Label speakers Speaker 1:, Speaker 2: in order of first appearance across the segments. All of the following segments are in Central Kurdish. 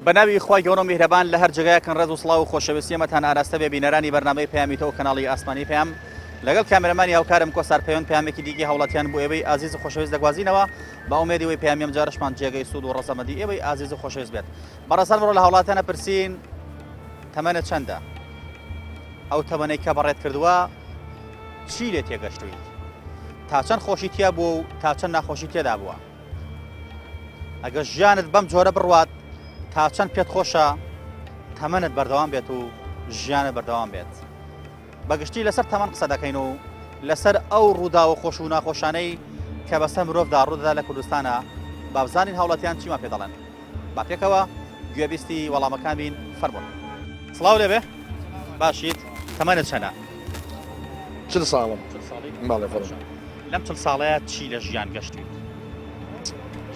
Speaker 1: بەناوی خی گەورە میهرەبان لە هەر جگایەکەن ڕێز و سڵاو و خۆشەویستیمەتان ئاراستە بێ بینەرانی بەرنامەی پەیامیتەوە کەناڵی ئاسمانی پێم لەگەڵ کامێرەمانی هاوکارم کۆسار پەیوەند پامێکی دیگە هەوڵاتیان بۆ ئێوەی ئازیز و خۆشەویست دەگوازینەوە با ئومێدیەوەی پامیم جارشمان جێگەی سوود و ڕەسەمەدی ئێوەی ئازیز و خۆشەویست بێت بەڕێسان بڕۆ لە هەوڵاتیانە پرسین تەمەنە چەندە ئەو تەمەنەی کە بەڕێت کردووە چی لێ تێگەشتوویت تا چەند خۆشی تیا بوو و تا چەند ناخۆشی تێدا بووە ئەگەر ژیانت بەم جۆرە بڕوات تا چەند پێت خۆشە تەمەنت بەردەوام بێت و ژیانە بەردەوام بێت بەگشتی لەسەر تەمەن قسە دەکەین و لەسەر ئەو ڕووداوە خۆش و ناخۆشانەی کە بەسەر مرۆڤدا ڕوودەدا لە کوردستانە بابزانین هاوڵاتیان چیمان پێ دەڵێن با پێکەوە گوێبیستی وەڵامەکان بین فەرموون سڵاو لێبێ باشیت تەمەنت چەندە؟
Speaker 2: 40 ساڵم باڵێ فەرموون
Speaker 1: لەم 40 ساڵەیە چی لە ژیان گەشتویت؟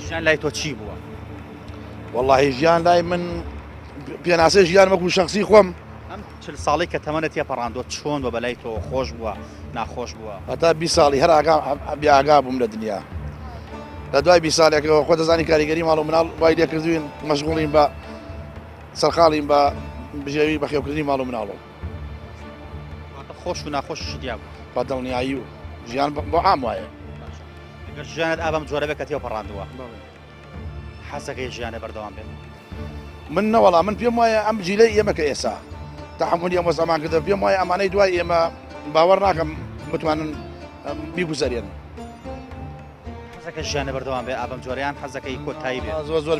Speaker 1: ژیان لای تۆ چی بووە؟
Speaker 2: والله ژیان لای من پێناسەی ژیان وەکو شخصی خۆم
Speaker 1: ئەم 40 ساڵی کە تەمەنت تێپەڕاندۆ چۆن بە بەلای تۆ خۆش بووە ناخۆش بووە؟
Speaker 2: هەتا 20 ساڵی هەر ئاگا بووم لە دنیا لە دوای 20 ساڵێکەوە خۆ دەزانی کاریگەری ماڵ و مناڵ وای لێ کردوین مەشغوڵین بە سەرخاڵین بە بژێوی بەخێوکردنی ماڵ و مناڵەوە
Speaker 1: خۆش و ناخۆشی دیا بوو
Speaker 2: بە دڵنیایی و ژیان بۆ عام وایە
Speaker 1: ئەگەر ژیانت ئابەم جۆرە بێت کە تێپەڕاندووە حەزەکەی ژیانە بەردەوام بێت
Speaker 2: من نەوەڵام من پێم وایە ئەم جیلەی ئێمە کە ئێسا تەحملی ئەمە زەمان کردە پێم وایە ئەمانەی دوای ئێمە باوەڕ ناکەم بتوانن بیگوزەرێن
Speaker 1: حەزەکە ژیانە بەردەوام بێ ئابەم جۆرەیان حەزەکەی کۆتایی بێت
Speaker 2: زۆر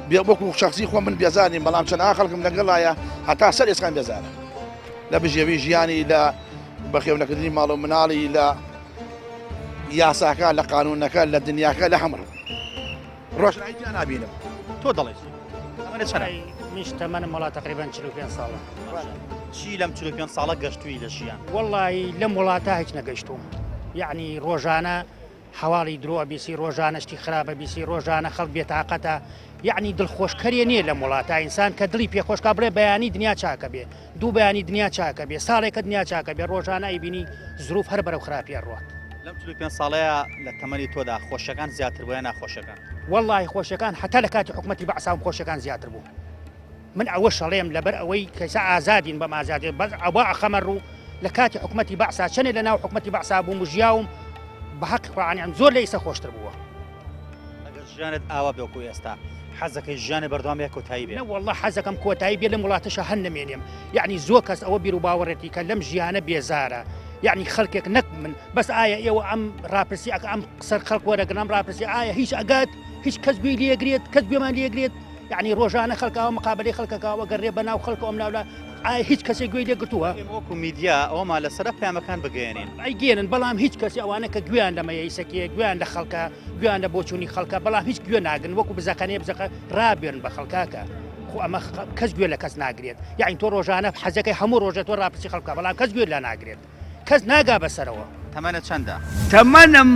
Speaker 2: بێ وەکو شخصی خۆم من بێزارین بەڵام چەند خەڵکم لەگەڵایە هەتا سەر ئێسکان بێزارە لە بژێوی ژیانی لە بەخێونەکردنی ماڵ و مناڵی لە یاساکە لە قانونەکە لە دنیاکە لە هەمڕ ڕۆشناییان نابینم
Speaker 1: تۆ دەڵێت ئەمانە چەند
Speaker 3: مش تەمەنم وڵات تقریبا 45 ساڵە
Speaker 1: چی لەم 45 ساڵە گەشتووی لە ژیان
Speaker 3: والله لەم وڵاتە هیچ نەگەشتوم یعنی ڕۆژانە حواڵی درۆ بیسی ڕۆژانە شتی خراپە بیسی ڕۆژانە خەڵک بێتاقەتە یعنی دڵخۆشکەریە نییە لە وڵاتە ئینسان کە دڵی پێخۆشکە بڵێ بەیانی دنیا چاکە بێ دوو بەیانی دنیا چاکە بێ ساڵێکە دنیا چاکە بێ ڕۆژانە ئەیبینی زروف هەر بەرەو خراپیە ڕات
Speaker 1: لەم 45 ساڵەیە لە تەمەنی تۆدا خۆشەکان زیاتر بووە ناخۆشەکان
Speaker 3: والله خۆشەکان هەتا لە کاتی حکومەتی بەعسام خۆشەکان زیاتر بوو من ئەوە شەڵێم لەبەر ئەوەی کەسا ئازادین بەم ئازادی بەس ئەوە ئەخەمەڕ و لە کاتی حکومەتی بەعسا چنێ لە ناو حکومەتی بەعسا بووم و ژیاوم بە حەق قورئانیان زۆر لە ئێستا خۆشتر بووە
Speaker 1: ئەگەر ژیانت ئاوا بێ وەکو ئێستا حەزەکەی ژیانە بەردەوام بێ کۆتایی بێ
Speaker 3: والله حەزەکەم کۆتایی بێ لەم وڵاتەشە هەن نەمێنێم یعنی زۆر کەس ئەوە بیر و باوەڕێتی کە لەم ژیانە بێزارە یعنی خەڵکێک نەک من بەس ئایا ئێوە ئەم ڕاپرسی ئەم قسەر خەڵک وەرەگرم ڕاپرسی ئایا هیچ ئەگات هیچ کەس گوێی لێگرێت کەس گوێمان لێگرێت یعنی ڕۆژانە خەڵکەوە مقابلەی خەڵکەکەوە گەڕێ بە ناو خەڵکە ئەم ناولا ئایا هیچ کەسێک گوێی لێگرتووە
Speaker 1: وەکو میدیا ئەومان لەسرە پامەکان بگەێنین
Speaker 3: ئەیگەێنن بەڵام هیچ کەسی ئەوانە کە گویان لە مەیەیسەکێ گویان لە خەڵکە گویان لە بۆچوونی خەڵکە بەڵام هیچ گوێ ناگرن وەکو بزەکانێ بزەکە ڕابێن بە خەڵکاکە خۆ ئەمە کەس گوێ لە کەس ناگرێت یعنی تۆ ڕۆژانە حەزەکەی هەموو ڕۆژێت تۆ ڕاپرسی خەڵکە بەڵام کەس گوێ لە ناگرێت کەس ناگا بەسەرەوە
Speaker 1: تەمەنە چەندە؟
Speaker 4: تەمەنم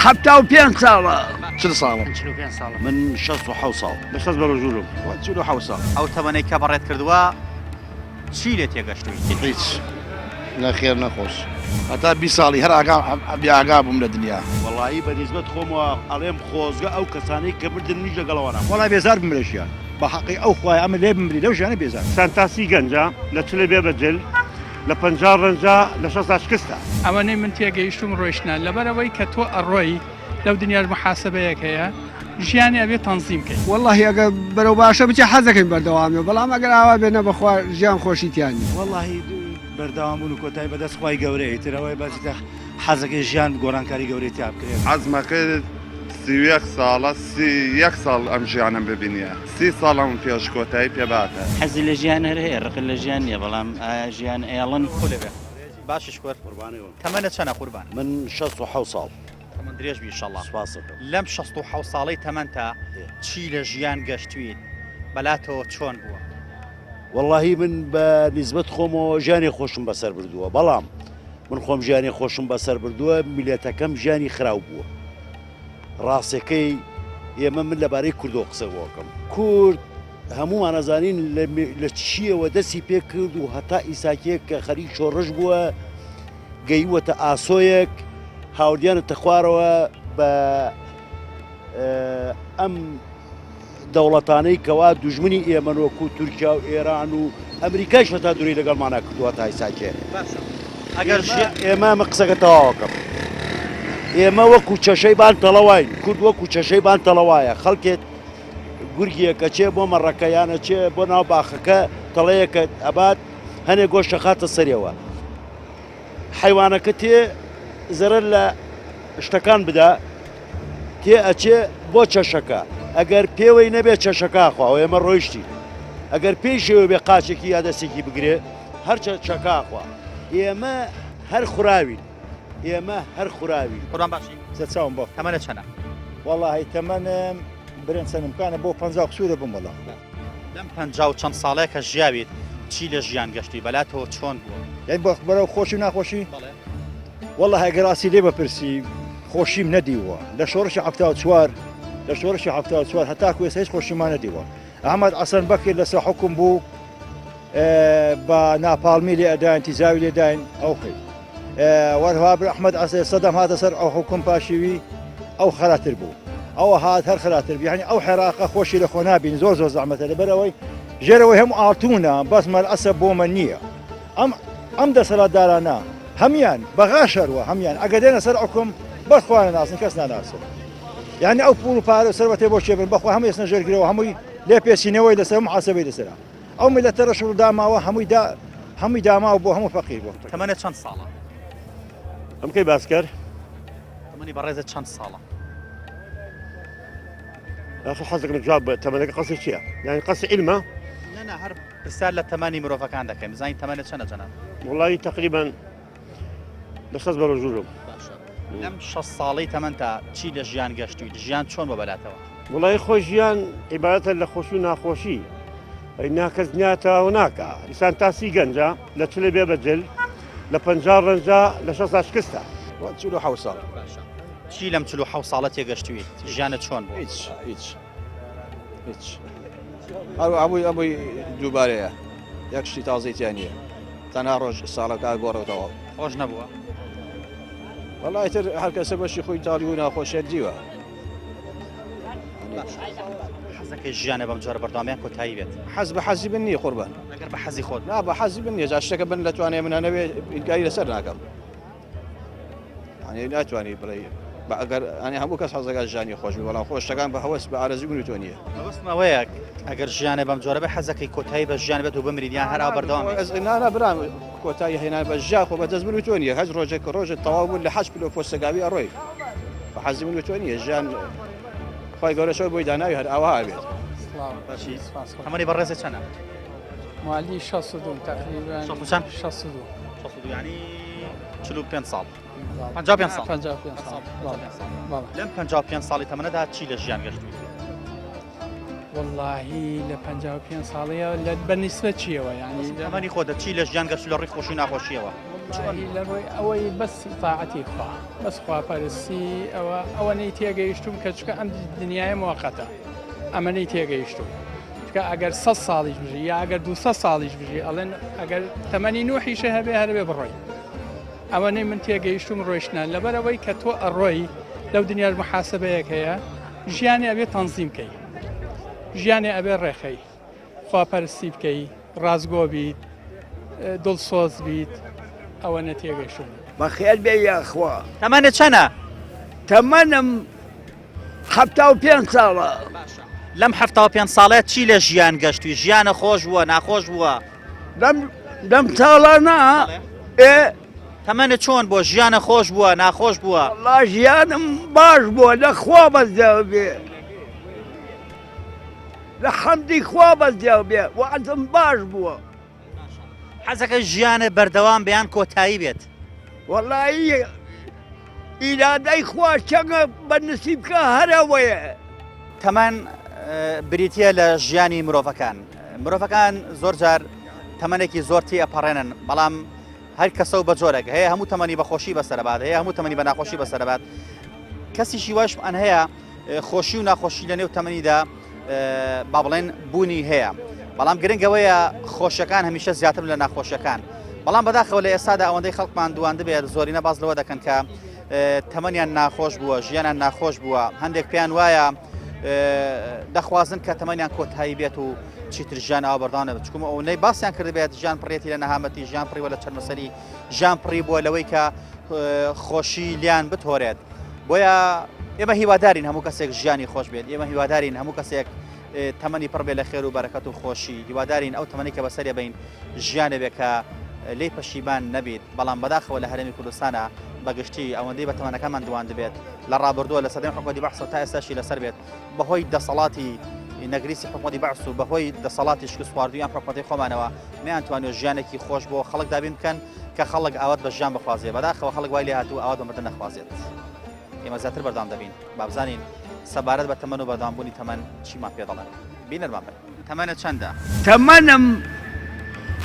Speaker 4: 75 ساڵە
Speaker 2: 40 ساڵم
Speaker 3: 45 ساڵە
Speaker 5: من 67 ساڵ لە 60 بە ڕۆژوورم 47 ساڵ
Speaker 1: ئەو تەمەنەی کە بەڕێت کردووە چی لێ تێگەشتووی؟
Speaker 2: هیچ نەخێر نەخۆش هەتا 20 ساڵی هەر ئاگا بووم لە دنیا
Speaker 5: وەڵایی بە نیسبەت خۆمەوە ئەڵێم خۆزگە ئەو کەسانەی کە مردن نیش لەگەڵەوەنا وەڵای بێزار بمرێژیان بە حەقی ئەو خوای ئەمە لێ بمری لەو ژیانە بێزار
Speaker 6: سانتاسی گەنجە لە چلێ بێ بەجل لە 50 ڕەنجە لە 60 شکستە
Speaker 7: ئەوەنەی من تێگەیشتم ڕۆیشتە لەبەرەوەی کە تۆ ئەڕۆی لەو دنیاش محاسبەیەک هەیە ژیانی ئەبێ تەنزیم کەیت
Speaker 4: والله ئەگە بەرەو باشە بچە حەزەکەین بەردەوامێ بەڵام ئەگەر ئاوا بێنە بەخوا ژیان خۆشیتیانی
Speaker 5: وەڵاهی بەردەوامبوون و کۆتایی بەدەست خوای گەورەیە ترەوەی بەزیتە حەزەکەی ژیان گۆڕانکاری گەورەی تیا بکرێت
Speaker 8: حەزمەکە 31 ساڵە 31 ساڵ ئەم ژیانم ببینیە 30 ساڵم پێش کۆتایی پێباتە
Speaker 9: حەزی لە ژیان هەر هەیە ڕق لە ژیان نییە بەڵام ژیان ئێڵن
Speaker 1: خولێ باشش کوەر
Speaker 5: قوربانەوە
Speaker 1: تەمەنە چەنە قوربان؟
Speaker 5: من 67 ساڵ
Speaker 1: تەمەن درێژ بی ئینشەڵڵا
Speaker 5: سپاس
Speaker 1: لەم 67 ساڵەی تەمەنتە چی لە ژیان گەشتویت بەلاتەوە چۆن بووە؟
Speaker 5: وەڵاهی من بە نیسبەت خۆمەوە ژیانی خۆشم بەسەر بردووە بەڵام من خۆم ژیانی خۆشم بەسەر بردووە میلەتەکەم ژیانی خراو بووە ڕاستەکەی ئێمە من لەبارەی کوردۆ قسە بۆکەم کورد هەمومان نەزانین لە چیەوە دەستی پێ کرد و هەتا ئیساکێک کە خەریک شۆڕش بووە گەیوەتە ئاسۆیەک هاوردیانە تەخوارەوە بە ئەم دەوڵەتانەی کەوا دوژمنی ئێمە وەکو تورکیا و ئێران و ئەمریکای شتا دووری لەگەڵمانە کردووە تا ئیساکێ
Speaker 1: ئەگەر
Speaker 5: ئێمە قسەکە تەواوەکەم ئێمە وەکو چەشەی بان تەڵەواین کورد وەکو چەشەی بان تەڵەوایە خەڵکێت گورگیەکە چێ بۆ مەڕەکەیانە چێ بۆ ناو باخەکە تەڵەیەکە ئەبات هەنێک گۆشتە خاتە سەرەوە حیوانەکە تێ زەرەر لە شتەکان بدا تێ ئەچێ بۆ چەشەکە ئەگەر پێوەی نەبێت چەشەکە خواوە ئێمە ڕۆیشتی ئەگەر پێی شێوە بێ قاچێکی یا دەستێکی بگرێ هەر چەکاخوا ئێمە هەر خوراوین ئێمە هەر خوراوی
Speaker 1: قوربان باشی
Speaker 10: چاوم بۆ
Speaker 1: تەمەنە چەنە
Speaker 10: وەڵاهی تەمەنم برێن سەرمکانە بۆ 50 سوورە بم وەڵا
Speaker 1: لەم 50 چەند ساڵەیە کە ژیاویت چی لە ژیان گەشتی بەلاتەوە چۆن بووە
Speaker 10: یعنی بۆ بەرەو خۆشی و ناخۆشی وەڵا هەگەراسی لێ بەپرسی خۆشیم نەدیوە لە شۆڕشی هەفتاوە چوار هەتاکو ێستا هیچ خۆشیمان نەدیوە ئەحمەد حەسەن بەکر لەسەر حکم بوو بە ناپاڵمی لێ ئەداین تیزاوی لێداین ئەو خەی وەرها ئەحمەد سەدەم هاتە سەر ئەو حکم پاشیوی ئەو خەراتر بوو ئەوە هات هەر خەراتر بوو یعنی ئەو حێراقە خۆشی لە خۆ نابین زۆر زەحمەتە لەبەرەوەی ژێرەوەی هەموو ئاڵتوونە بەس مەرئەسە بۆمە نییە ئەم دەسەڵاتدارانە هەمیان بەغا شەروە هەمیان ئەگە دێنە سەر حکم بەس خۆیان ناسن کەس ناناسن یعنی ئەو پول و پارە و سەرەتێ بۆ شێبن بەخۆ هەموو ێستا ژێرگرەوە هەمووی لێ پێسینەوەی لەسەر محاسبەی لەسەر ئەو میلەتە ڕەش و داماوە هەمووی داماوە بۆ هەموو فەقیر بوو
Speaker 1: تەمەنە چەند ساڵە
Speaker 6: ئەم کەی باس کرد
Speaker 1: تەمەنی بەڕێزە چەند ساڵە
Speaker 6: حەزێک لە جواب تەمەنەکە قەسی چییە یعنی قەسی علمە
Speaker 1: نەنا هەر پرسیار لە تەمەنی مرۆڤەکان دەکەین بزانین تەمەنە چەندە جەناب
Speaker 6: وڵی تقریبا لە 6 بەرە ژوورم
Speaker 1: لەم 6 ساڵەی تەمەنتا چی لە ژیان گەشتووی ژیان چۆن بە بەلاتەوە
Speaker 6: وڵی خۆی ژیان عیبارەتە لە خۆشی و ناخۆشی ناکەس ناتەوە ناکە ئیسان تاسی گەنجە لە چلێ بێ بەجل لە 50 ڕەنجە لە 6 شکستە
Speaker 2: 47 ساڵ
Speaker 1: چی لەم 47 ساڵە تێگەشتویت ژیانە چۆن بوو
Speaker 2: هیچ ئەمووی دووبارەیە یەک شتی تازەیتیان نییە تەنها ڕۆژ ساڵەکە گۆڕەوەتەوە
Speaker 1: خۆش نەبووە
Speaker 2: وەڵای تر هەر کەسە بەشی خۆی تاڵی و ناخۆشیێت دیوە
Speaker 1: حەزەکەی ژیانە بەم جۆرە بەردەوامیان کۆتایی بێت
Speaker 2: حەز بە حەزی بن نییە قوربان
Speaker 1: ئەگەر بە حەزی خۆت
Speaker 2: نا بە حەزی بن نیە جا شتەکە بن لەتوانێ منانەوێ ئینکاری لەسەر ناکەم ئەنی ناتوانانی بڵێ ئەگەر ئەنی هەموو کەس حەزەکە ژیانی خۆش بەڵام خۆشتەکان بە هەوەس بە ئارەزی بن تۆ نییە
Speaker 1: بەوەستمەوەیە ئەگەر ژیانە بەم جۆرە بە حەزەکەی کۆتایی بە ژیان بێت و بمریدیان هەر بەردەوام
Speaker 2: نانا برام کۆتایی هێنا بە ژیا خۆ بەدەست بن تۆ نیە هەز ڕۆژێک تەواو بوون لە 8 کیلۆ پۆستەگاوی ئەڕۆی بە حەزی بن تۆ نیە ژیان خۆی گەورەشەوە بۆی داناوی هەر ئەوها بێت
Speaker 1: هەمەنی بەڕێزە چەنە
Speaker 7: مالی 62 تقریبا 62
Speaker 1: یعنی 45 ساڵ 55 ساڵ
Speaker 7: 55 ساڵ
Speaker 1: لەم 55 ساڵی تەمەنەدا چی لە ژیان گەشتووی
Speaker 7: واللهی لە 55 ساڵەیە لە بەنیسبە چیەوە یعنی
Speaker 1: ئەمەنی خۆدە چی لە ژیان گەشت لە ڕێی خۆشی ناخۆشیەوە
Speaker 7: لە ڕۆی ئەوەی بەس تاعەتی خوا بەس خواپەرستی ئەوە نەی تێگەیشتوم کە چکە ئەم دنیای موقەتە ئەمەنەی تێگەیشتوم چکە ئەگەر 100 ساڵیش بژی یا ئەگەر 200 ساڵیش بژی ئەڵێن ئەگەر تەمەنی نوحیشە هەبێ هەربێ بڕۆی ئەوەنەی من تێگەیشتوم ڕۆیشتنان لەبەرەوەی کە تۆ ئەڕۆی لەو دنیاش محاسبەیەک هەیە ژیانی ئەبێ تەنزیمکەی ژیانی ئەبێ ڕێخەی خواپەرستی بکەی ڕازگۆ بیت دڵسۆز بیت ئەوە نەتێگەیشتوم
Speaker 11: بەخێر بێ یاخوا
Speaker 1: تەمەنە چەنە
Speaker 11: تەمەنم 75 ساڵە
Speaker 1: لەم 75 ساڵەیە چی لە ژیان گەشتووی ژیانە خۆش بووە ناخۆش بووە
Speaker 11: لەم ساڵانە
Speaker 1: تەمەنە چۆن بۆ ژیانە خۆش بووە ناخۆش بووە
Speaker 11: وەڵا ژیانم باش بووە لە خوا بەزداو بێ لە حەمدی خوا بەزداو بێ وەعزم باش بووە
Speaker 1: حەزەکە ژیانە بەردەوام بەیان کۆتایی بێت
Speaker 11: وەڵایی ئیرادەی خوا چەngە بە نسیبکە هەرەوەیە
Speaker 1: تەمەن بریتە لە ژیانی مرۆڤەکان زۆر جار تەمەنێکی زۆرتی ئەپەڕێنن بەڵام هەر کەسە و بە جۆرەك هەیە هەموو تەمەنی بەخۆشی بەسەربات هەیە هەموو تەمەنی بە ناخۆشی بەسەربات کەسیشی واش ئەن هەیە خۆشی و ناخۆشی لە نێو تەمەنیدا با بڵێن بوونی هەیە بەڵام گرنگەوەیە خۆشیەکان هەمیشە زیاتر لە ناخۆشیەکان بەڵام بەداخەوە لە ئێستادا ئەوەندەی خەڵکمان دوان دەبێت زۆرینە باز لەوە دەکەن کە تەمەنیان ناخۆش بووە ژیانیان ناخۆش بووە هەندێک پێیان وایە دەخوازن کە تەمەنیان کۆتایی بێت و چیتر ژیان ئاوا بەردانە بچکوم ئەو نەی باسییان کرد بێت ژیان پڕێتی لە نەهامەتی ژیان پڕیوە لە چەرمەسەری ژیان پڕی بووە لەوەی کە خۆشی لیان بتۆرێت بۆیە ئێمە هیوادارین هەموو کەسێک ژیانی خۆش بێت ئێمە هیوادارین هەموو کەسێک تەمەنی پڕ بێ لە خێر و بەرەکەت و خۆشی هیوادارین ئەو تەمەنی کە بەسەرێ بین ژیانە بێت کە لی پەشیمان نەبێت بەڵام بەداخەوە لە هەرێمی کوردستانە بەگشتی ئەوەندەی بە تەمەنەکەمان دوان دەبێت لە ڕابردووە لە سەردەمی حکومەتی بەعس تا ئێستاشی لەسەر بێت بەهۆی دەسەڵاتی نەگریسی حکومەتی بەعس و بەهۆی دەسەڵاتی شکست خواردویان حکومەتی خۆمانەوە نەیانتوانێت ژیانێکی خۆش بۆ خەڵک دابین بکەن کە خەڵک ئاوات بە ژیان بخوازێت بەداخەوە خەڵک وای لێ هاتوو ئاوات بە مردن نەخوازێت ئێمە زیاتر بەردام دەبین با بزانین سەبارەت بە تەمەن و بەردامبوونی تەمەن چیمان پێ دەڵێن بینەرمان بن تەمەنە چەندە
Speaker 11: تەمەنم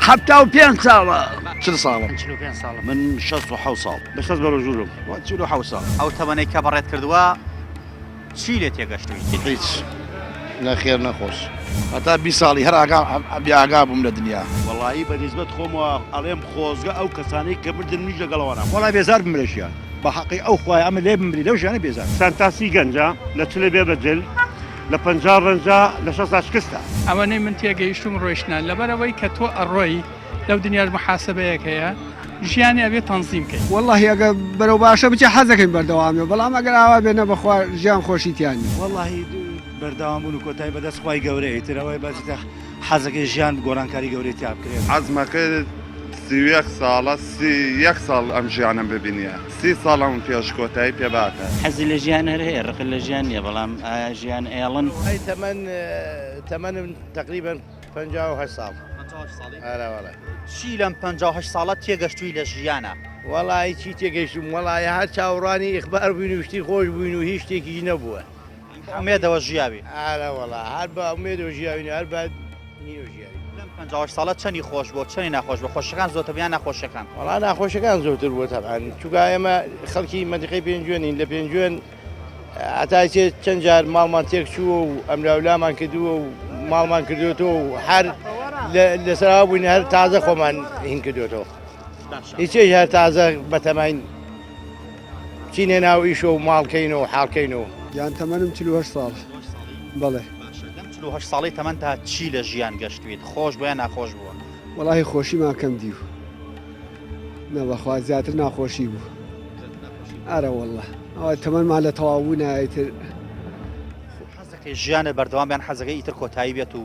Speaker 11: 75 ساڵە
Speaker 2: 40 ساڵم
Speaker 3: 45 ساڵم
Speaker 5: من 67 ساڵ
Speaker 6: بەخەز بە ڕۆژوورم
Speaker 2: 47 ساڵ
Speaker 1: ئەو تەمەنەی کە بەڕێت کردووە چی لێ تێگەشتووی
Speaker 2: هیچ نەخێر نەخۆش هەتا 20 ساڵی هەر ئاگا بووم لە دنیا
Speaker 5: وەڵایی بە نیسبەت خۆمەوە ئەڵێم خۆزگە ئەو کەسانەی کە مردن نیش لەگەڵەوەنە
Speaker 10: وڵای بێزار بم لە ژیان بە حەقی ئەو خوای ئەمە لێ بمری لەو ژیانە بێزار
Speaker 6: سانتاسی گەنجە لە چلێ بێ بەجل لە 50 ڕەنجە لە 60 شکستە
Speaker 7: ئەوەنەی من تێگەیشتم ڕۆیشتان لەبەرەوەی کە تۆ ئەڕۆی لەو دنیا محاسبەیەک هەیە ژیانی ئەبێ تەنزیم کەیت
Speaker 4: والله ئەگە بەرەو باشە بچێ حەزەکەین بەردەوامێ بەڵام ئەگەر ئاوا بێنە بەخوا ژیان خۆشیتیانی
Speaker 5: وەڵی بەرداوامبوون و کۆتایی بەدەست خی گەورەی ترەوەی بەزیتە حەزەکەی ژیان گۆرانکاری گەورەی تیا بکرێت
Speaker 8: حەزمەکە 31 ساڵە 31 ساڵ ئەم ژیانم ببینیە 30 ساڵم پێش کۆتایی پێباتە
Speaker 9: حەزی لە ژیان هەر هەیە ڕق لە ژیان نیە بەڵام ئایا ژیان ئێڵن
Speaker 10: تەمەنم تقریبا 58 ساڵ
Speaker 1: چی لەم 58 ساڵە تێگەشتووی لە ژیانە
Speaker 10: وەڵی چی تێگەیشتم وەڵی هەر چاوەڕانی ئیخبار بووین و شتی خۆش بووین و هیچ شتێکی نەبووە
Speaker 1: ئومێدەوە ژیاوی
Speaker 10: وەڵا هەر بە ئومێدەوە ژیاوین هەر بە نیوە ژیاوی
Speaker 1: لەم 58 ساڵە چەندی خۆش بۆ چەندی ناخۆش بۆ خۆشەکان زۆرتر بیان ناخۆشەکان
Speaker 10: وەڵا ناخۆشەکان زۆرتر بووە تەبعاً چووکە ئێمە خەڵکی مەنتیقەی پێنجوێنین لە پێنجوێن هەتا چەند جار ماڵمان تێک چووە و ئەمراولامان کردووە و ماڵمان کردوێتەوە و هەر لەسەرا بووین هەر تازە خۆمان هین کردوێتەوە هیچێک هەر تازە بەتەماین چینێ ناو ئیشە و ماڵکەینەوە حاڵکەینەوە
Speaker 4: یان تەمەنم 48 ساڵ بەڵێ
Speaker 1: لەم 48 ساڵی تەمەن تا چی لە ژیان گەشتویت خۆش بۆ یان ناخۆش بووە
Speaker 4: وەڵی خۆشیمان کەم دیو نەبەخوا زیاتر ناخۆشی بوو ئارە وەڵە ئەوە تەمەنمان لە تەواو نایتر
Speaker 1: حەزەکەی ژیانە بەردەوامیان حەزەکەی ئیتر کۆتایی بێت و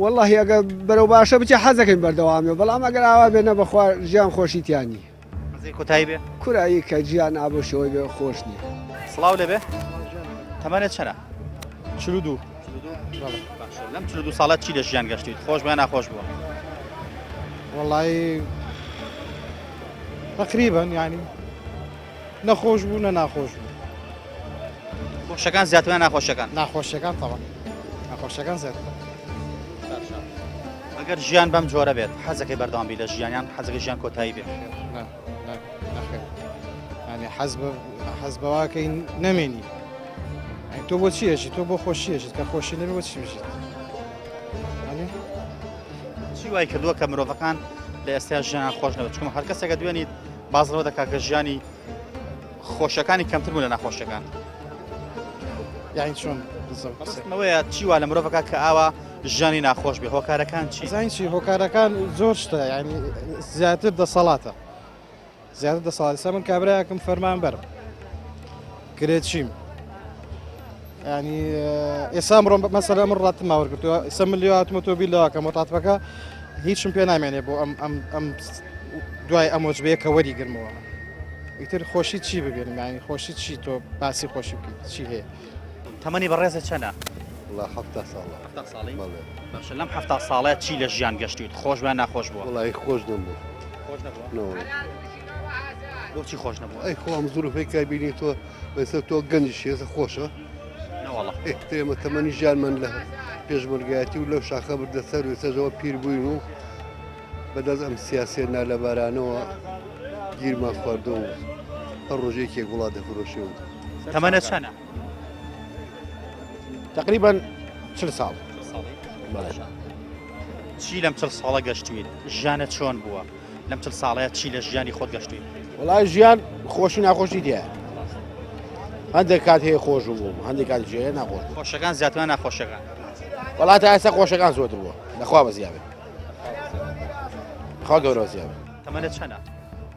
Speaker 4: والله ئەگە بەرەو باشە بچێ حەزەکەین بەردەوامێ بەڵام ئەگەر ئاوا بێنە بەخوا ژیان خۆشیتیانی
Speaker 1: حەزەکەی کۆتایی بێ
Speaker 4: کورایی کە گیان ئابۆشەوەی بێ خۆش نییە
Speaker 1: سڵاو لێبێ تەمەنێت چەنە
Speaker 10: 42
Speaker 1: لەم 42 ساڵات چی لە ژیان گەشتیت خۆش بۆ یان ناخۆش بووە
Speaker 12: والله تقريبا يعني نخوش بوو ناخۆش بوو
Speaker 1: خۆشەکان زیاتر ناخۆشەکان
Speaker 12: ناخۆشەکان طبعا ناخۆشەکان زیاتر
Speaker 1: ئەگەر ژیان بەم جۆرە بێت حەزەکەی بەردەوامبی لە ژیانیان حەزەکەی ژیان کۆتایی بێت
Speaker 12: نەخێر يعني حەز بەواکەی نەمێنی تۆ بۆ چیەژی تۆ بۆ خۆشیەژیت کە خۆشی نەبێ بۆ چی بژیت
Speaker 1: چی وای کردووە کە مرۆڤەکان لە ئێستا ژیان خۆش نەبێت چونکە هەر کەسێکە دوێنی بازڕەوە دەکات کە ژیانی خۆشەکانی کەمتر بوو لە ناخۆشەکان
Speaker 12: یعنی چۆن
Speaker 1: ئەوەیە چی وا لە مرۆڤەکە کە ئاوا ژیانی ناخۆش بێ هۆکارەکان چی
Speaker 12: زین چی هۆکارەکان زۆر شتە یعنی زیاتر دەسەڵاتە زیاتر دەسەڵات ئێستا من کابرایەکم فەرمان بەرم کرێت چیم ینی ئێستا مرۆ مەسەلە من ڕاتم ماوەرگرتووە ئێستا من لێ هاتمە تۆبیل لەواکەم ڕاتبەکە هیچم پێ نامێنێ بۆ ئەم دوای ئەم وەجبەیە کە وەری گرمەوە ئیتر خۆشی چی ببێنم ینی خۆشی چی تۆ باسی خۆشی بکەیت چی هەیە
Speaker 1: تەمەنی بەڕێزت چەندە؟
Speaker 2: والله 70 ساڵە
Speaker 1: 70 ساڵی؟ باشە لەم 70 ساڵەیە چی لە ژیان گەشتیت خۆش بووە ناخۆش بووە؟
Speaker 2: والله خۆش نەبوو
Speaker 1: خۆش نەبووە؟ بۆچی خۆش نەبووە؟
Speaker 2: ئەی خۆم زوروفەی کای بینی تۆ بەسەر تۆ گەنجیش ێستا خۆشە؟
Speaker 1: نەوەڵڵا
Speaker 2: ئێمە تەمەنی ژیانمان لە پێشمەرگایەتی و لەو شاخە بردەسەر و ێستاژەوە پیر بووین و بەدەست ئەم سیاسێنا لە بارانەوە گیرمان خواردە و هەر ڕۆژێکێک وڵات دەفرۆشێەوە
Speaker 1: تەمەنە چەندە؟
Speaker 10: تقریبا 40 ساڵ
Speaker 1: چی لەم 40 ساڵە گەشتویت ژیانە چۆن بووە لەم 40 ساڵەیە چی لە ژیانی خۆت گەشتویت
Speaker 10: وڵای ژیان خۆشی ناخۆشی دیە
Speaker 2: هەندێک کات هەیە خۆش بوو هەندێک کات ژێ ناخۆش
Speaker 1: خۆشەکان زیاترە ناخۆشەکان
Speaker 2: وڵات ئاستا خۆشەکان زۆر بووە نەخوا بە زیابێت خوا گەورە زیابێت
Speaker 1: تەمەنت چەندە؟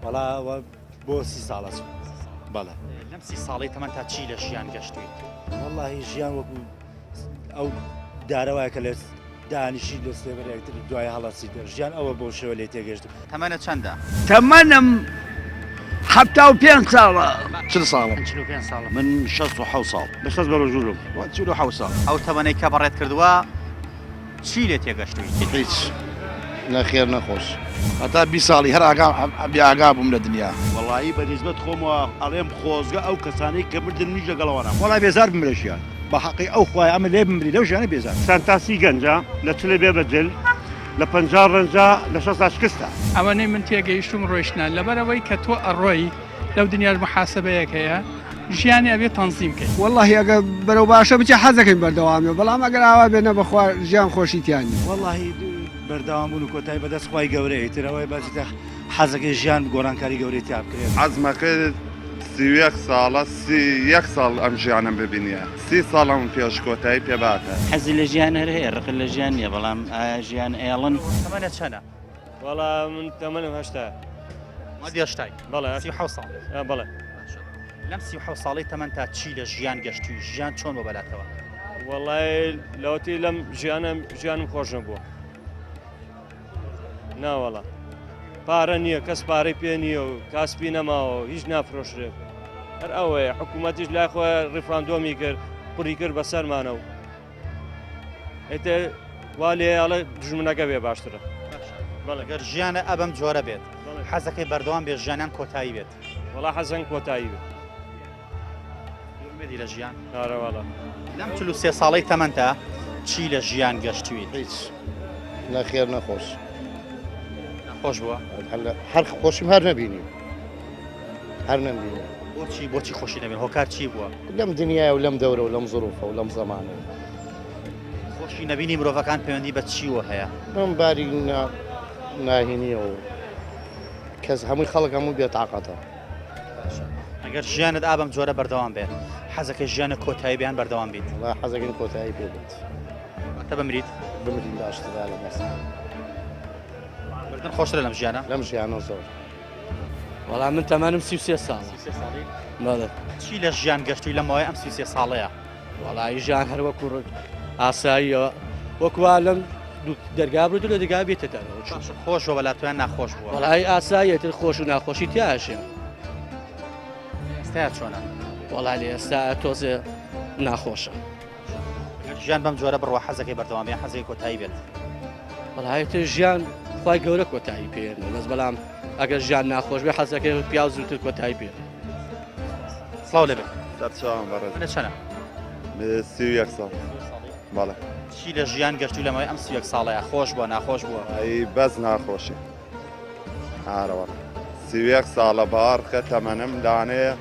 Speaker 5: وەڵا بۆ 30 ساڵە بەڵێ
Speaker 1: لەم 30 ساڵی تەمەن تا چی لە ژیان گەشتویت؟
Speaker 5: واللهی ژیان وەکو ئەو دارەوەیە کە لە دانیشی لە سێبەرێکتر دوای هەڵەسی دەژیان ئەوە بۆ شێوە لێ تێگەشت
Speaker 1: تەمەنت چەندە؟
Speaker 11: تەمەنم 75 ساڵە.
Speaker 2: چل ساڵم
Speaker 1: 45 ساڵە.
Speaker 5: من 67 ساڵ
Speaker 6: لە 6 بەرە ژوورم
Speaker 2: 47 ساڵ
Speaker 1: ئەو تەمەنەی کە بەڕێت کردووە چی لێ تێگەشتویت؟
Speaker 2: هیچ نەخێر نەخۆش هەتا 20 ساڵی هەر ئاگا بووم لە دنیا
Speaker 5: وەڵایی بەنسبەت خۆمەوە ئەڵێم خۆزگە ئەو کەسانەی کە مردن نیش لەگەڵەوەنە وەڵای بێزار بم لە ژیان بە حەقی ئەو خوای ئەمە لێ بمری لەو ژیانە بێزار
Speaker 6: سانتاسی گەنجە لە چلێ بێ بەجل لە 50 ڕەنجە لە 6 شکستە
Speaker 7: ئەوەنەی من تێگەیشتم ڕۆیشتە لەبەرەوەی کە تۆ ئەڕۆی لەو دنیاش محاسبەیەک هەیە ژیانی ئەبێ تەنزیم کەیت
Speaker 4: والله ئەگە بەرەو باشە بچە حەزەکەین بەردەوامێ بەڵام ئەگەر ئاوا بێنە بەخوا ژیان خۆشیتیانی
Speaker 5: وەڵی بەرداوام بوون و کۆتایی بەدەست خی گەورەی ترەوەی بەجتە حەزەکەی ژیان گۆڕانکاری گەورەی تا بکرێت
Speaker 8: حەزمەکە 31 ساڵە 31 ساڵ ئەم ژیانم ببینیە 30 ساڵم پێش کۆتایی پێباتە
Speaker 9: حەزی لە ژیان هەر هەیە ڕق لە ژیان نیە بەڵام ژیان ئێڵن
Speaker 1: تەمەنت چەندە؟
Speaker 6: وەڵا من تەمەنم هەشتا
Speaker 1: مادیێشتای
Speaker 6: بەڵێ
Speaker 1: 37 ساڵ
Speaker 6: بەڵێ
Speaker 1: لەم 37 ساڵی تەمەن تا چی لە ژیان گەشتوی ژیان چۆن بۆ بەلاتەوە؟
Speaker 6: وەڵای لەوەتی لەم ژیانم خۆش نەبووە ناوەڵا پارە نییە کەس پارەی پێ نییە و کاسپی نەماوە هیچ نافرۆشرێت هەر ئەوەیە حکوومەتیش لای خۆ ڕیفراندۆمی کرد قوڕی کرد بەسەرمانە و ئێتە وا لێ ئەڵێ دژمنەکە بێ باشترە
Speaker 1: ئەگەر ژیانە ئەبەم جۆرە بێت حەزەکەی بەردەوام بێت ژیانیان کۆتایی بێت
Speaker 6: وەڵا حەزەن کۆتایی بێت
Speaker 1: بێتی لە ژیان
Speaker 6: ئارەوەڵە
Speaker 1: لەم 43 ساڵی تەمەنتە چی لە ژیان گەشتویت؟
Speaker 2: هیچ نەخێر نەخۆش
Speaker 1: خۆش بووە؟
Speaker 2: هەر خۆشیم هەر نەبینی هەر نەبینی
Speaker 1: بۆچی خۆشی نەبێت هۆکار چی بووە؟
Speaker 2: لەم دنیای و لەم دەورە و لەم زۆرۆفە و لەم زەمانە
Speaker 1: خۆشی نەبینی مرۆڤەکان پەیوەندی بە چیوە هەیە؟
Speaker 2: من باری ناهینیە و کەس هەمووی خەڵک هەموو بێتاقەتە
Speaker 1: ئەگەر ژیانت ئابم جۆرە بەردەوام بێت حەزەکە ژیانە کۆتایی بیان بەردەوام بیت
Speaker 2: حەزەکەن کۆتایی پێ بێت
Speaker 1: تە بمریت
Speaker 2: بمرین باشترا لە مەسا
Speaker 1: مردن خۆشترە لەم ژیانە؟
Speaker 2: لەم ژیانە زۆر
Speaker 11: وەڵام من تەمەنم 33 ساڵە بەڵێ
Speaker 1: چی لە ژیان گەشتوی لەمەوەی ئەم 33 ساڵەیە؟
Speaker 11: وەڵی ژیان هەر وەکو ئاساییەوە وەکووا لەم دەرگا بڕ لە دەرگا بێتە دەرەوە
Speaker 1: خۆش بۆ بەلاتویان ناخۆش بووە
Speaker 11: وەڵی ئاساییەتر خۆش و ناخۆشی تیاشێ
Speaker 1: ئێستا چۆنە؟
Speaker 11: وەڵی لە ئێستا تۆزێ ناخۆشە
Speaker 1: ژیان بەم جۆرە بڕوە حەزەکەی بەردەوامیان حەزەکەی کۆتایی بێت
Speaker 11: وەڵایەتە ژیان خی گەورە کۆتایی پێێنە بەس بەڵام ئەگەر ژیان ناخۆش بێ حەزەکەی پیا زووتر کۆتایی پێ
Speaker 1: سڵاو لەبێت
Speaker 8: منە
Speaker 1: چەنە؟
Speaker 8: 31 ساڵ بەڵێ
Speaker 1: چی لە ژیان گەشتوی لەمەوەی ئەم 31 ساڵەیە خۆش بووە ناخۆش بووە؟
Speaker 8: ئەی بەس ناخۆشی ئارەوە 31 ساڵە باڕکە تەمەنم لانەیە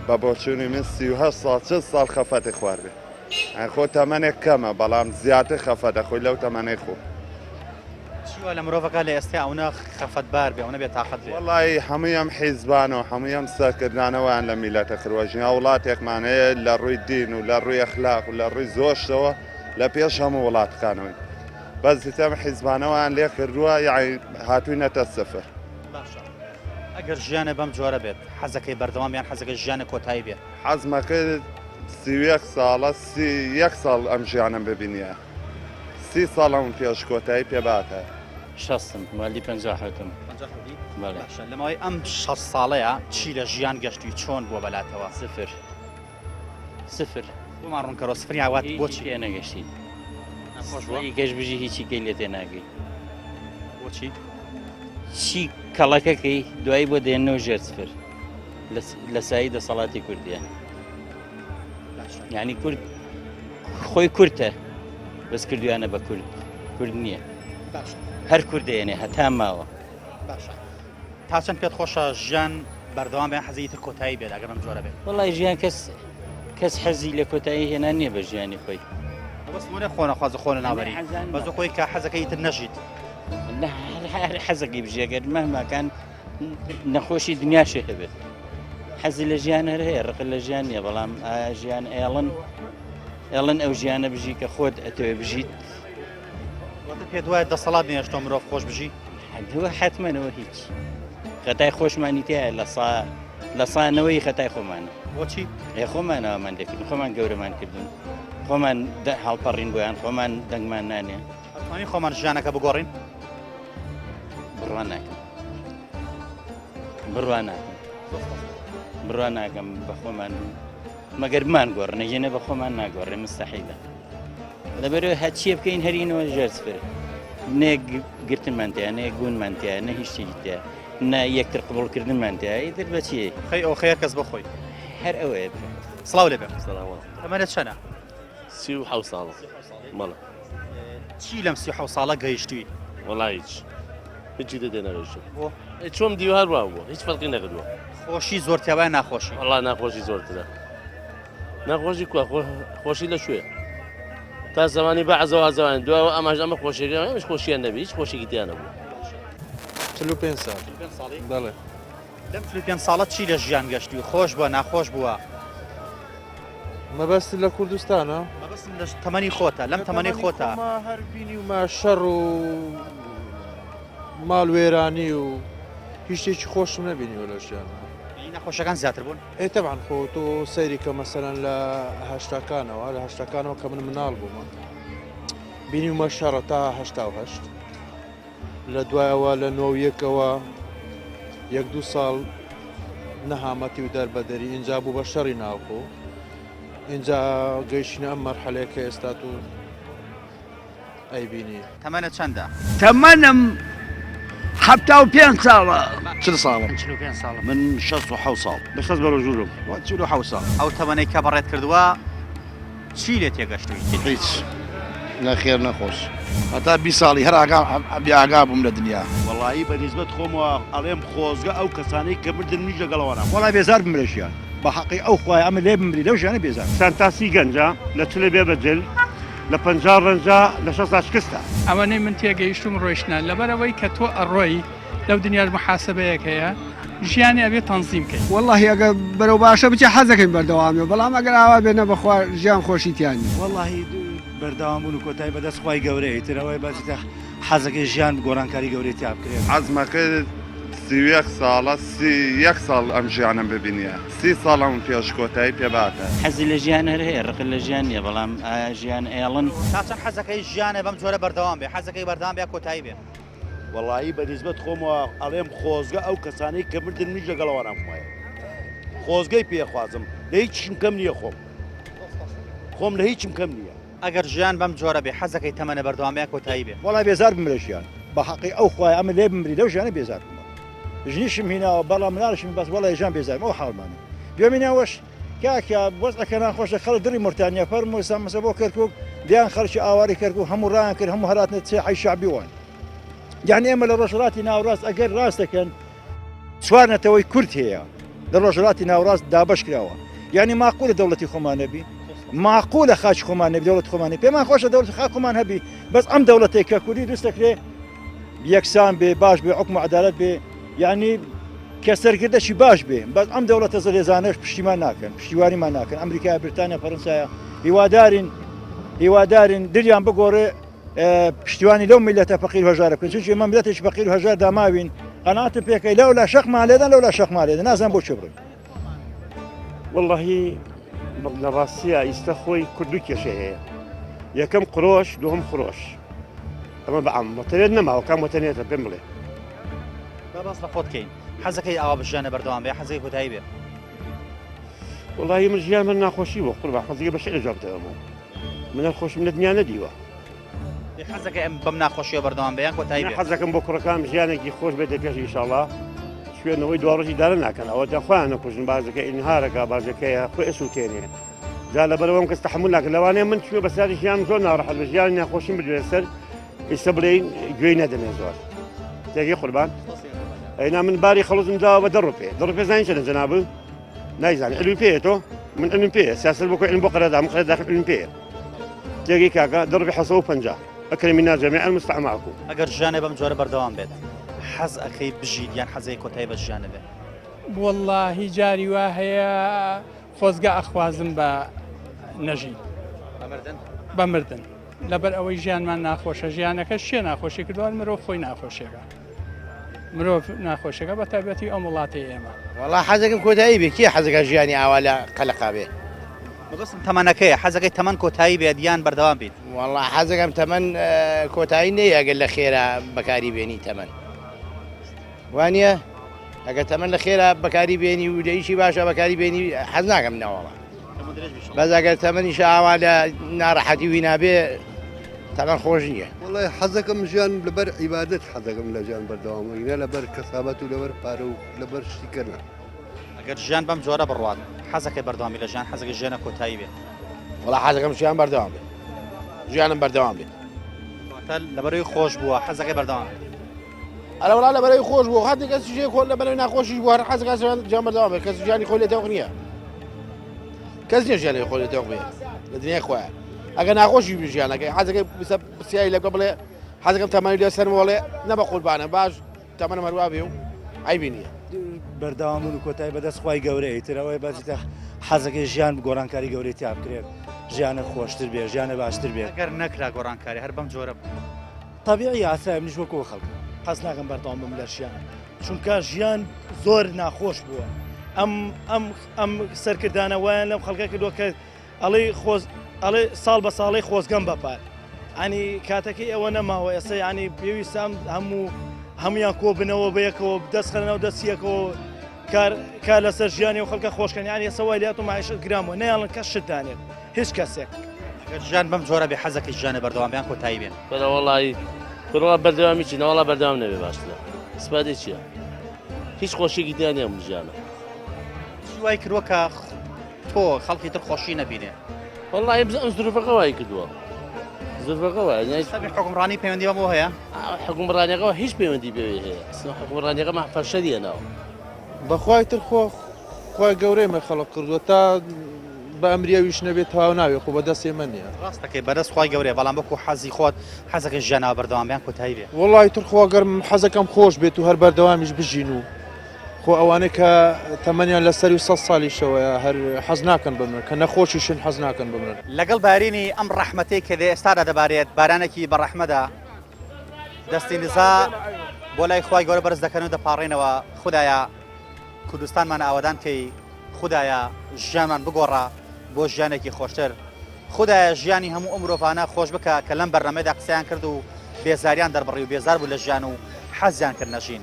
Speaker 8: بە بۆچوونی من 38 ساڵ 40 ساڵ خەفەتی خواردێ خۆ تەمەنێک کەمە بەڵام زیاتر خەفە دەخۆی لەو تەمەنەی خۆ
Speaker 1: چیوە لە مرۆڤەکە لە ئێستا ئەوە خەفەتبار بێ ئەوە بێت تاقەت بێ
Speaker 8: وەڵی هەموویەم حیزبانەوە هەموویەم سەرکردانەوەیان لە میلەتە خروەژنیا وڵاتێکمانەیە لە ڕووی دین و لە ڕووی ئەخلاق و لە ڕووی زۆشتەوە لە پێش هەموو وڵاتەکانەوەی بەزیتەم حیزبانەوەیان لێ کردووە یاعی هاتووی نەتە سەفر
Speaker 1: ئەگەر ژیانە بەم جۆرە بێت حەزەکەی بەردەوامیان حەزەکە ژیانە کۆتایی بێت
Speaker 8: حەزمەکە 31 ساڵە 31 ساڵ ئەم ژیانم ببینیە 30 ساڵم پێش کۆتایی پێباتە
Speaker 9: شەستم مالی 57م
Speaker 1: لەمەوەی ئەم 6 ساڵەیە چی لە ژیان گەشتوی چۆن بووە بەلاتەوە؟
Speaker 9: سفر
Speaker 1: بۆمان ڕوونکەڕۆ سفری ئاوات بۆچی
Speaker 9: پێ نەگەشتی گەشت بژی هیچی گەی لێ تێ ناگەی
Speaker 1: بۆچی؟
Speaker 9: چی کەڵەکەکەی دوایی بۆ دێنەوە ژێر سفر لە سایی دەسەڵاتی کوردیە یعنی کورد خۆی کورتە بەس کردویانە بە کورد نییە هەر کوردێنێ هەتا ماوە
Speaker 1: تا چەند پێت خۆشە ژیان بەردەوام بیان حەزی تر کۆتایی بێت ئەگەر بەم جۆرە بێت؟
Speaker 9: وەڵی ژیان کەس حەزی لە کۆتایی هێنا نییە بە ژیانی خۆی
Speaker 1: بەس مونە خۆنەخواز خۆنە ناوەری بەزۆ خۆی کە حەزەکەی تر نەژیت
Speaker 9: حەزەکەی بژێگەر مەهماکان نەخۆشی دنیاشێ هەبێت حەزی لە ژیان هەر هەیە ڕق لە ژیان نیە بەڵام ژیان ئێڵن ئەو ژیانە بژی کە خۆت ئەتەوێ بژیت
Speaker 1: پێ دوایە دەسەڵات نێشتۆ مرۆڤ خۆش بژی
Speaker 9: دووە حتممەەوە هیچ خەتای خۆشمانی تایە لە سانەوەی خەتای خۆمانە
Speaker 1: بۆچی
Speaker 9: خۆمانەوەمان دەکردن خۆمان گەورەمان کردن خۆمان هەڵپەڕین بۆیان خۆمان دەنگمان نانێ
Speaker 1: ئەتوانین خۆمان ژیانەکە بگۆڕین
Speaker 9: بڕوان ناکەم بڕوان ناکەم بە خۆمان مەگەر بمان گۆڕنە یەنە بە خۆمان ناگۆڕێ مستەحیلە لەبەرەوە هەچیە بکەین هەرینەوە ژێرسفر نێک گرتنمان تایە نەیە گوونمان تایە نە هیچ شتێکی تایە نە یەکتر قبوڵکردنمان تایە ئیتر بەچی
Speaker 1: خەی ئەو خەیە کەس بخۆی
Speaker 9: هەر ئەوەیە
Speaker 1: سڵاو لێبێ ئەمەنێت چەنە
Speaker 13: 37 ساڵە مەڵە
Speaker 1: چی لەم 37 ساڵە گەیشتووی
Speaker 13: وەڵای هیچی دەدێ نەگەیشتم چۆم دیوار وا بووە هیچ فەرقی نەکردووە
Speaker 1: خۆشی زۆرتیاوای ناخۆشی
Speaker 13: وەڵا ناخۆشی زۆرترە ناخۆشی کووە خۆشی لە شوێ تا زمانی بەعزەوە زەوان دووە ئەماش ئەمە خۆشیەکە ئەمەش خۆشییان نەبی هیچ خۆشیێکی دیان نەبوو
Speaker 12: 45 ساڵ بەڵێ
Speaker 1: لەم 35 ساڵە چی لە ژیان گەشتی خۆش بووە ناخۆش بووە
Speaker 12: مەبەست لە کوردستانە
Speaker 1: مەبەستم لە تەمەنی خۆتە لەم تەمەنی خۆتە
Speaker 12: هەر بینی ومە شەڕ و ماڵ وێرانی و هیچ شتێکی خۆشم نەبینیوە لە ژیانە
Speaker 1: نەخۆشەکان زیاتر بوون
Speaker 12: تەبعاً خۆ تۆ سەیری کە مەسەرەن لە هەشتاکانەوە لە هەشتاکانەوە کە من مناڵ بوومە بینی ومە شەڕە تا هەشتا و هەشت لە دوایەوە لە 91ەوە 1-2 ساڵ نەهامەتی و دەربەدەری ئینجا بوو بە شەڕی ناوخۆ اینجا گەیشتنە ئەم مەرحەلەیەکە ئێستا تو ئەیبینی
Speaker 1: تەمەنە چەندە؟
Speaker 14: تەمەنم 75 ساڵە
Speaker 2: چل ساڵە
Speaker 3: 45 ساڵە
Speaker 5: من 67 ساڵ لە 6 بەرە ژوورم
Speaker 2: 47 ساڵ
Speaker 1: ئەو تەمەنەی کە بەڕێت کردووە چی لێ تێگەشتووی
Speaker 2: هیچ نەخێر نەخۆش هەتا 20 ساڵی هەر ئاگا بووم لە دنیا
Speaker 5: وەڵایی بە نیسبەت خۆمەوە ئەڵێم خۆزگە ئەو کەسانەی کە مردن نیش لەگەڵەوەنە وەڵای بێزار بمرەژیان بە حەقی ئەو خوای ئەمە لێ بمری لەو ژیانە بێزار
Speaker 6: سانتاسی گەنجە لە چلێ بێ بەجل لە 50 ڕەنجە لە 6 شکستە
Speaker 7: ئەوەنەی من تێگەیشتم ڕۆیشتە لەبەرەوەی کە تۆ ئەڕۆی لەو دنیاش محاسبەیەک هەیە ژیانی ئەبێ تەنزیم کەیت
Speaker 4: والله ئەگە بەرەو باشە بچە حەزەکەین بەردەوامێ بەڵام ئەگەر ئاوا بێنە بەخوا ژیان خۆشیتیانی
Speaker 5: وەڵاهی بەردەوامبوون و کۆتایی بەدەست خوای گەورەیە ترەوەی بەجتە حەزەکەی ژیان گۆڕانکاری گەورەی تیا بکرێت
Speaker 8: عەزمەکە 31 ساڵە 31 ساڵ ئەم ژیانم ببینیە 30 ساڵم پێش کۆتایی پێباتە
Speaker 9: حەزی لە ژیان هەر هەیە ڕق لە ژیان نیە بەڵام ژیان ئێڵن
Speaker 1: تا چەند حەزەکەی ژیانە بەم جۆرە بەردەوام بێ حەزەکەی بەردەوام بێ کۆتایی بێ
Speaker 5: وەڵایی بە نیسبەت خۆمەوە ئەڵێم خۆزگە ئەو کەسانەی کە مردن نیش لەگەڵەوەنام وایە خۆزگەی پێخوازم لە هیچم کەم نییە خۆم لە هیچم کەم نییە
Speaker 1: ئەگەر ژیان بەم جۆرە بێ حەزەکەی تەمەنە بەردەوامەیە کۆتایی بێ
Speaker 10: وەڵای بێزار بمرەژیان بە حەقی ئەو خوای ئەمە لێ بمری لەو ژیانە بێزار بوومە ژنیشم هیناوە بەڵام مناڵشم بەس وەڵای ژیان بێزارم ئەو حاڵمانە دوێمینەوەش کاکە وەزعەکە ناخۆشە خەڵک دڵی مورتانیا فەرمووی سامەسە بۆ کەرکووک دیان خەڵکی ئاواری کەرکوو هەموو ڕایان کرد هەموو هەراتنە چێحی شعبی وان یعنی ئێمە لە ڕۆژهەڵاتی ناوڕاست ئەگەر ڕاست دەکەن چوارنەتەوەی کورد هەیە لە ڕۆژهەڵاتی ناوڕاست دابەش کراوە یعنی ماقولە دەوڵەتی خۆمان نەبی ماقولە خاچ خۆمان نەبی دەوڵەت خۆمانی پێمان خۆشە دەوڵەت خاک خۆمان هەبی بەس ئەم دەوڵەتێک کە کوردی دروست دەکرێ یەکسان بێ باش بێ حکم و عەدالەت بێ یعنی کە سەرکردەشی باش بێ بەس ئەم دەوڵەتە زەلێزانەش پشتیمان ناکەن پشتیوانیمان ناکەن ئەمریکا بریتانیا فەڕەنسایە هیوادارین دریان بگۆڕێ پشتیوانی لەو میلەتە فەقیر و هەژارە بکەن چونکە ئێمە میلەتێکی فەقیر و هەژار داماوین قەناعەتم پێکەی لەولا شەقمان لێدەن لەولا شەقمان لێدەن نازانم بۆ چێ بڕۆین
Speaker 6: واللهی لە ڕاستیە ئیستا خۆی کوردی کێشە هەیە یەکەم قڕۆش دووەم خڕۆش ئەمە بەعام مۆتەنێت نەماوە کام مۆتەنێتە پێم بڵێ
Speaker 1: باس لە خۆتکەین حەزەکەی ئاوا بژیانە بەردەوام بێ حەزەکەی کۆتایی بێ
Speaker 6: واللهی من ژیان من ناخۆشی بۆ قوربان حەزەکەی بە شعر جوابتەوە بوو منە خۆشم لە دنیا نەدیوە
Speaker 1: حەزەکەی ئەم بەم ناخۆشیە بەردەوام بێ یان کۆتایی بێ
Speaker 6: حەزەکەم بۆ کوڕەکان ژیانێکی خۆش بێتە پێش ئینشاءڵڵا شوێنەوەی دواڕۆژی دارە ناکەن ئەوە خۆیان نەکوژن بازەکە ئینهارەکە بازەکەیە خۆی ئەسووتێنێ جا لەبەرەوەم کەس تەحمل ناکەن لەوانەیە من چوێ بەسەری ژیان زۆر ناڕەحەت بە ژیانی ناخۆشیم بدوێ سەر ئێستا بڵێین گوێی نەدەمێ زۆر تێگەی قوربان ئەینا من باری خەڵوزم داوە بە 10 ڕوپێ زانین چەندە جەناب نایزانێ علمی پێیە تۆ من علم پێیە سیاسەت بۆ علم بۆ قەرەدا من قەرەدا علم پێیە تێگەی کاکە 10 حەسە و 50 ئەکرمی ناجەمێ المستعماکو
Speaker 1: ئەگەر ژیانێ بەم جۆرە بەردەوام بێت حەز ئەکەی بژیت یان حەزەی کۆتایی بە ژیانە بێت
Speaker 7: والله جاری وا هەیە خۆزگە ئەخوازم بە نەژی بە مردن لەبەر ئەوەی ژیانمان ناخۆشە ژیانەکە شێ ناخۆشی کردوان مرۆڤ خۆی ناخۆشیەکە مرۆڤ ناخۆشیەکە بە تایبەتی ئەم وڵاتی ئێمە
Speaker 15: وڵا حەزەکەم کۆتایی بێ کێ حەزەکە ژیانی ئاوا لە قەلەقا بێ
Speaker 1: بەبستم تەمەنەکەیە حەزەکەی تەمەەن کۆتایی بێت یان بەردەوام بیت
Speaker 15: وڵا حەزەکەم تەمەەن کۆتایی نەیەگەر لە خێرا بەکاری بێنی تەمەەن وانە ئەگەر تەمەەن لە خێرا بەکاری بێنی و دەیشی باشە بەکاری بێنی حەز ناکەم نەوەڵە بەس ئەگەر تەمەنیش ئاوا لە ناڕەحەتی وی نابێ تەمەەن خۆش نییە
Speaker 16: وڵی حەزەکەم ژیان لەبەر عیبادت حەزەکەم لە ژیان بەردەوامەوەینە لەبەر کەسابەت و لەبەر پارە و لەبەر شتیکردن
Speaker 1: ئەگەر ژیان بەم جۆرە بڕوات حەزەکەی بەردەوامی لە ژیان حەزەکە ژیانە کۆتایی بێت
Speaker 15: وڵا حەزەکەم ژیان بەردەوام بێت ژیانم بەردەوام بێت
Speaker 1: لەبەرەوەی خۆش بووە حەزەکەی بەردەوام
Speaker 15: ئەلە وڵا لەبەرەوەی خۆش بوو هەر کەس ژێ خۆ لەبەرەوەی ناخۆشیش بوو هەر حەزەکە ژیان بەردەوام بێت کەس ژیانی خۆی لێ تەوق نییە کەس نییە ژیانی خۆی لێ تەوق بێت لە دنیای خۆیان ئەگەر ناخۆشی ژیانەکەی حەزەکەی پرسیایی لەگە بڵێ حەزەکەم تەمەنی لێ سەرمەوەڵێ نەبە قوربانە باش تەمەنە مەروا بێ و عیبی نییە
Speaker 5: بەردەوامون و کۆتایی بەدەست خی گەورەی ترەوەی بەجیتە حەزەکەی ژیان گۆڕانکاری گەورەی تیا بکرێت ژیانە خۆشتر بێ ژیانە باشتر بێت
Speaker 1: ئەگەر نەکرا گۆڕانکاری هەر بەم جۆرە
Speaker 5: تەبیعی ئاسایی منیش وەکو خەڵک حەز ناکەم بەردەوام بم لە ژیان چونکە ژیان زۆر ناخۆش بووە ئەم سەرکردانە وایان لەم خەڵکە کردووە کە ئەڵێ ساڵ بە ساڵی خۆزگەم بەپار ئەنی کاتەکەی ئەوە نەماوە ئێستا ینی پێویستام هەمویان کۆ بنەوە بەیەکەوە دەستخەنەوە دەستیەکەوە کار لەسەر ژیانی و خەڵکە خۆشکەن یانی ئێستا وای لات و معیشت گرامەوە نەیاڵن کەس شتدانێت هیچ کەسێک
Speaker 1: ژیان بەم جۆرە بێ حەزەکەی ژیانە بەردەوامیان کۆتایی بێن
Speaker 13: بەڵی کڕوا بەردەوامی چی ناوەڵا بەردەوام نەبێ باشترە سپادێ چییە هیچ خۆشیێکی دیانە ئەم ژیانە
Speaker 1: وای کردووە کە تۆ خەڵکی تر خۆشی نەبینێ
Speaker 13: والله ئەم زروفەکە وای کردووە زروفەکە
Speaker 1: حکومڕانی پەیوەندی بەمەوە هەیە
Speaker 13: حکومڕانیەکەەوە هیچ پەیوەندی پێ هەیە حکومڕانیەکە مەحفەرشە دیێناوە
Speaker 12: بەخوای تر خۆی گەورەیمە خەڵق کردووە تا بە ئەمریاویش نەبێت تاوا ناوێ خۆ بەدەستێ من نیە
Speaker 1: ڕاستەکەی بەدەست خی گەورەیە بەڵام بەکو حەزی خۆت حەزەکە ژیانەوە بەردەوامیان کۆتایی بێ
Speaker 12: وڵی تر خۆگەرم حەزەکەم خۆش بێت و هەر بەردەوامیش بژین و خۆ ئەوانەی کە تەمەنیان لەسەر و 100 ساڵیشەوەیە هەر حەز ناکەن بمرن کە نەخۆشیشن حەز ناکەن بمرن
Speaker 1: لەگەڵ بارینی ئەم ڕەحمەتەی کە دێ ئێستادا دەبارێت بارانێکی بە ڕەحمەدا دەستی نزا بۆ لای خی گەورە بەرز دەکەن و دەپاڕێنەوە خوددایە کوردستانمان ئاوادان کەی خوددایە ژیانمان بگۆڕە بۆ ژیانێکی خۆشتر خوددایە ژیانی هەموو ئەم مرۆڤانە خۆش بکە کە لەم بەرنامەدا قسەیان کرد و بێزاریان دەربڕی و بێزار بوو لە ژیان و حەزیان کرد نەژین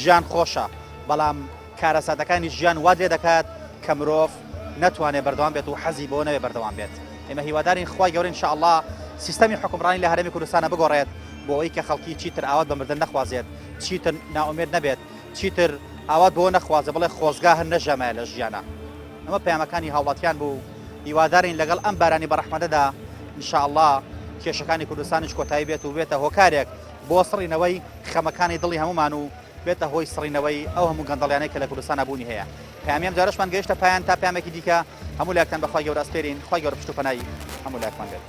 Speaker 1: ژیان خۆشە بەڵام کارەساتەکانی ژیان وا لێ دەکات کە مرۆڤ نەتوانێت بەردەوام بێت و حەزی بۆ نەوێت بەردەوام بێت ئێمە هیوادارین خی گەورە ئینشاءالله سیستەمی حکومڕانی لە هەرێمی کوردستانە بگۆڕێت بۆ ئەوەی کە خەڵکی چیتر ئاوات بە مردن نەخوازێت چیتر ناومێت نەبێت چیتر ئاوات بۆ نەخوازە بڵێ خۆزگا هەر نەژەمایە لە ژیانە ئەمە پەیامەکانی هاوڵاتیان بوو هیوادارین لەگەڵ ئەم بارانی بەڕەحمەتەدا ئینشاءالله کێشەکانی کوردستانیش کۆتایی بێت و بێتە هۆکارێک بۆ سڕینەوەی خەمەکانی دڵی هەمومان و بێتە هۆی سڕینەوەی ئەو هەموو گەندەڵیانەی کە لە کوردستان بوونی هەیە پامیام جارشمان گەیشتە پایان تا پامێکی دیکە هەموو لاکتان بەخوای گەورە ئەسپێرین خی گەورە پشت و پەنای هەموو لاکمان بێت.